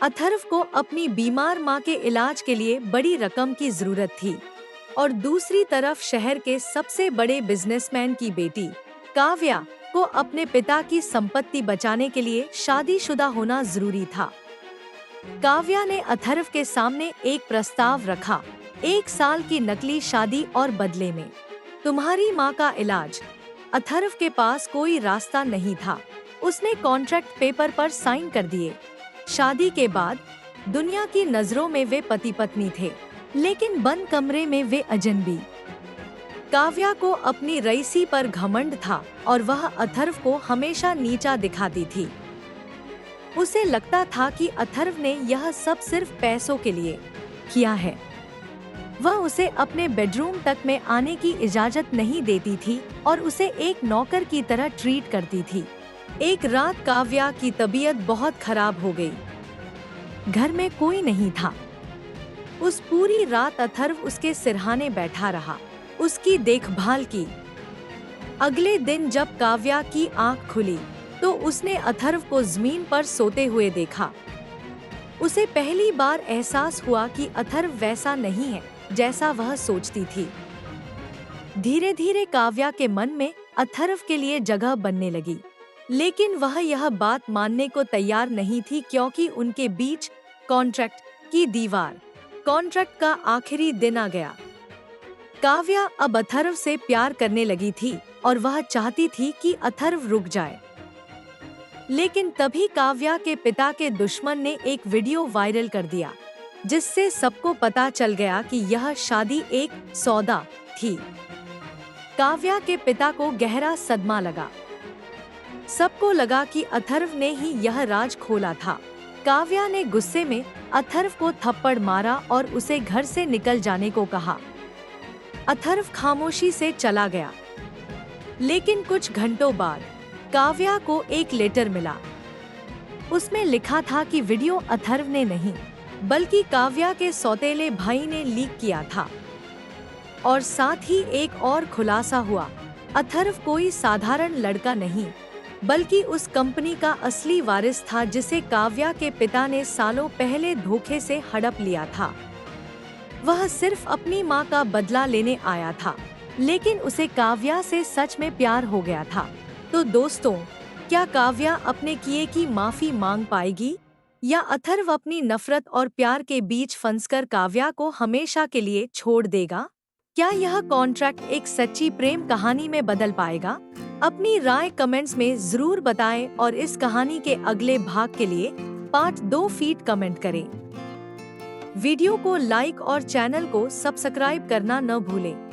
अथर्व को अपनी बीमार मां के इलाज के लिए बड़ी रकम की जरूरत थी और दूसरी तरफ शहर के सबसे बड़े बिजनेसमैन की बेटी काव्या को अपने पिता की संपत्ति बचाने के लिए शादीशुदा होना जरूरी था। काव्या ने अथर्व के सामने एक प्रस्ताव रखा, 1 साल की नकली शादी और बदले में तुम्हारी मां का इलाज। अथर्व के पास कोई रास्ता नहीं था। उसने कॉन्ट्रैक्ट पेपर पर साइन कर दिए। शादी के बाद दुनिया की नजरों में वे पति पत्नी थे, लेकिन बंद कमरे में वे अजनबी। काव्या को अपनी रईसी पर घमंड था और वह अथर्व को हमेशा नीचा दिखाती थी। उसे लगता था कि अथर्व ने यह सब सिर्फ पैसों के लिए किया है। वह उसे अपने बेडरूम तक में आने की इजाजत नहीं देती थी और उसे एक नौकर की तरह ट्रीट करती थी। एक रात काव्या की तबीयत बहुत खराब हो गई। घर में कोई नहीं था। उस पूरी रात अथर्व उसके सिरहाने बैठा रहा, उसकी देखभाल की। अगले दिन जब काव्या की आंख खुली तो उसने अथर्व को जमीन पर सोते हुए देखा। उसे पहली बार एहसास हुआ कि अथर्व वैसा नहीं है जैसा वह सोचती थी। धीरे धीरे काव्या के मन में अथर्व के लिए जगह बनने लगी, लेकिन वह यह बात मानने को तैयार नहीं थी क्योंकि उनके बीच कॉन्ट्रैक्ट की दीवार। कॉन्ट्रैक्ट का आखिरी दिन आ गया। काव्या अब अथर्व से प्यार करने लगी थी और वह चाहती थी कि अथर्व रुक जाए। लेकिन तभी काव्या के पिता के दुश्मन ने एक वीडियो वायरल कर दिया, जिससे सबको पता चल गया कि यह शादी एक सौदा थी। काव्या के पिता को गहरा सदमा लगा। सबको लगा कि अथर्व ने ही यह राज खोला था। काव्या ने गुस्से में अथर्व को थप्पड़ मारा और उसे घर से निकल जाने को कहा। अथर्व खामोशी से चला गया। लेकिन कुछ घंटों बाद काव्या को एक लेटर मिला। उसमें लिखा था कि वीडियो अथर्व ने नहीं, बल्कि काव्या के सौतेले भाई ने लीक किया था। और साथ ही एक और खुलासा हुआ, अथर्व कोई साधारण लड़का नहीं, बल्कि उस कंपनी का असली वारिस था जिसे काव्या के पिता ने सालों पहले धोखे से हड़प लिया था। वह सिर्फ अपनी मां का बदला लेने आया था, लेकिन उसे काव्या से सच में प्यार हो गया था। तो दोस्तों, क्या काव्या अपने किए की माफी मांग पाएगी या अथर्व अपनी नफरत और प्यार के बीच फंसकर काव्या को हमेशा के लिए छोड़ देगा? क्या यह कॉन्ट्रैक्ट एक सच्ची प्रेम कहानी में बदल पाएगा? अपनी राय कमेंट्स में जरूर बताएं और इस कहानी के अगले भाग के लिए पार्ट 2 फीट कमेंट करें। वीडियो को लाइक और चैनल को सब्सक्राइब करना न भूलें।